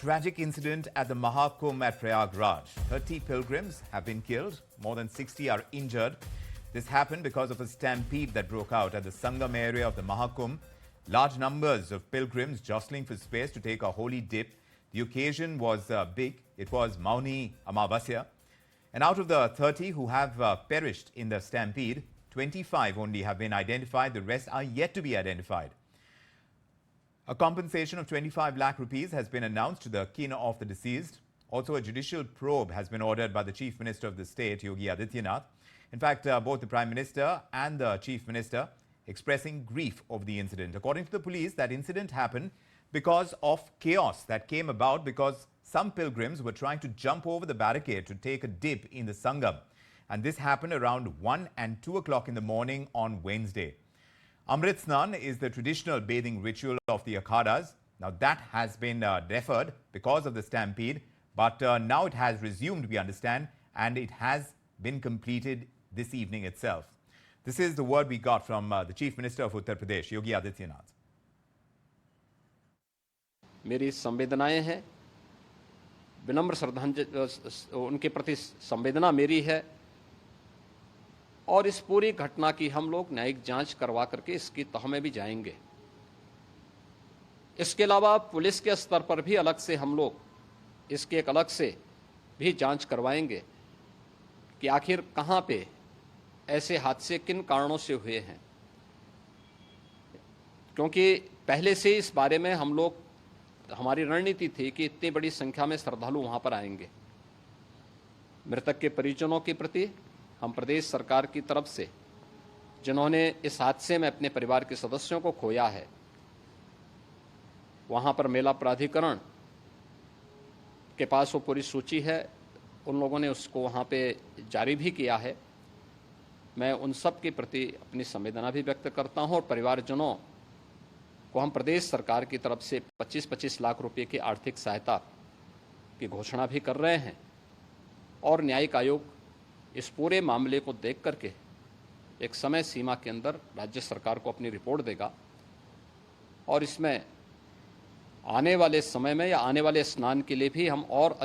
tragic incident at the Mahakumbh at Prayagraj. 30 pilgrims have been killed, more than 60 are injured. This happened because of a stampede that broke out at the Sangam area of the Mahakumbh. Large numbers of pilgrims jostling for space to take a holy dip. The occasion was big. It was Mauni Amavasya. And out of the 30 who have perished in the stampede, 25 only have been identified. The rest are yet to be identified. A compensation of 25 lakh rupees has been announced to the kin of the deceased. Also, a judicial probe has been ordered by the Chief Minister of the state, Yogi Adityanath. In fact, both the Prime Minister and the Chief Minister expressing grief over the incident. According to the police, that incident happened because of chaos that came about because some pilgrims were trying to jump over the barricade to take a dip in the Sangam. And this happened around 1 and 2 o'clock in the morning on Wednesday. Amrit Snan is the traditional bathing ritual of the Akhadas. Now that has been deferred because of the stampede, but now it has resumed, we understand, and it has been completed this evening itself. This is the word we got from the Chief Minister of Uttar Pradesh, Yogi Adityanath. मेरी संवेदनाएं हैं, विनम्र श्रद्धांजलि उनके प्रति संवेदना मेरी है और इस पूरी घटना की हम लोग न्यायिक जांच करवा करके इसकी तह में भी जाएंगे। इसके अलावा पुलिस के स्तर पर भी अलग से हम लोग इसके एक अलग से भी जांच करवाएंगे कि आखिर कहां पे ऐसे हादसे किन कारणों से हुए हैं, क्योंकि पहले से इस बारे में हम लोग हमारी रणनीति थी कि इतनी बड़ी संख्या में श्रद्धालु वहां पर आएंगे। मृतक के परिजनों के प्रति हम प्रदेश सरकार की तरफ से, जिन्होंने इस हादसे में अपने परिवार के सदस्यों को खोया है, वहां पर मेला प्राधिकरण के पास वो पूरी सूची है, उन लोगों ने उसको वहां पे जारी भी किया है। मैं उन सब के प्रति अपनी संवेदना भी व्यक्त करता हूं और परिवारजनों को हम प्रदेश सरकार की तरफ से 25-25 लाख रुपए की आर्थिक सहायता की घोषणा भी कर रहे हैं और न्यायिक आयोग इस पूरे मामले को देख करके एक समय सीमा के अंदर राज्य सरकार को अपनी रिपोर्ट देगा और इसमें आने वाले समय में या आने वाले स्नान के लिए भी हम और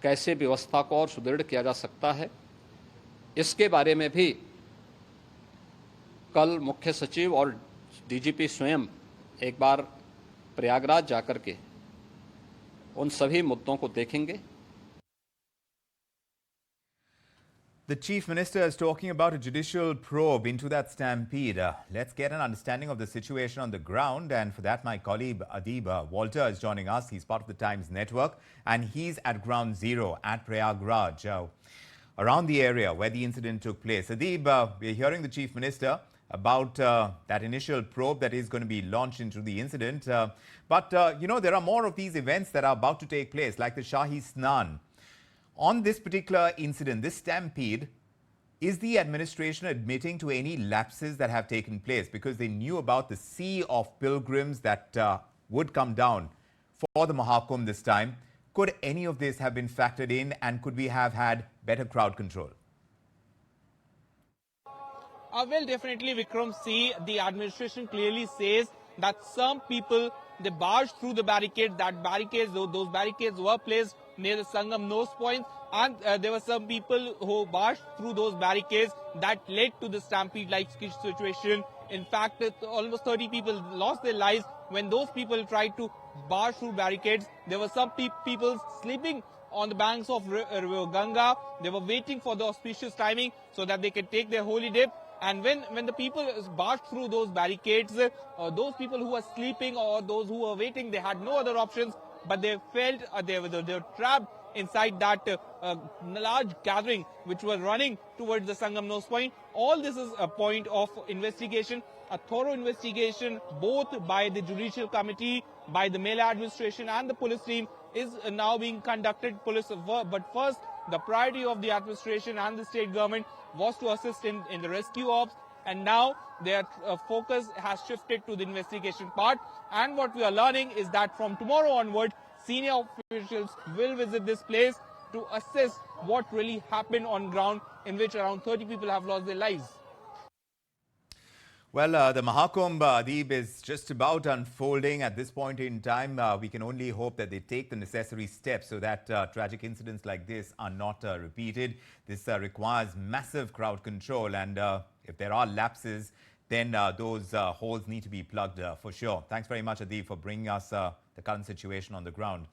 कैसे व्यवस्था को और सुदृढ़ किया जा सकता है, इसके बारे में भी कल मुख्य सचिव और डीजीपी स्वयं एक बार प्रयागराज जाकर के उन सभी मुद्दों को देखेंगे। The Chief Minister is talking about a judicial probe into that stampede. Let's get an understanding of the situation on the ground. And for that, my colleague Adib Walter is joining us. He's part of the Times Network and he's at ground zero at Prayagraj, around the area where the incident took place. Adib, we're hearing the Chief Minister about that initial probe that is going to be launched into the incident. But there are more of these events that are about to take place, like the Shahi Snan. On this particular incident, this stampede, is the administration admitting to any lapses that have taken place? Because they knew about the sea of pilgrims that would come down for the Mahakumbh this time. Could any of this have been factored in, and could we have had better crowd control? Well, definitely, Vikram. See, the administration clearly says that some people, they barged through the barricade. Those barricades were placed near the Sangam nose point, and there were some people who barged through those barricades that led to the stampede-like situation. In fact, almost 30 people lost their lives when those people tried to barge through barricades. There were some people sleeping on the banks of River Ganga. They were waiting for the auspicious timing so that they could take their holy dip. And when the people barged through those barricades, those people who were sleeping or those who were waiting, they had no other options, but they felt they were trapped inside that large gathering which was running towards the Sangam nose point. All this is a point of investigation, a thorough investigation, both by the Judicial Committee, by the Mela administration and the police team is now being conducted. But first, the priority of the administration and the state government was to assist in the rescue ops, and now their focus has shifted to the investigation part. And what we are learning is that from tomorrow onward, senior officials will visit this place to assess what really happened on ground, in which around 30 people have lost their lives. Well, the Mahakumbh, Deep, is just about unfolding at this point in time. We can only hope that they take the necessary steps so that tragic incidents like this are not repeated. This requires massive crowd control, and if there are lapses, then those holes need to be plugged for sure. Thanks very much, Deep, for bringing us the current situation on the ground.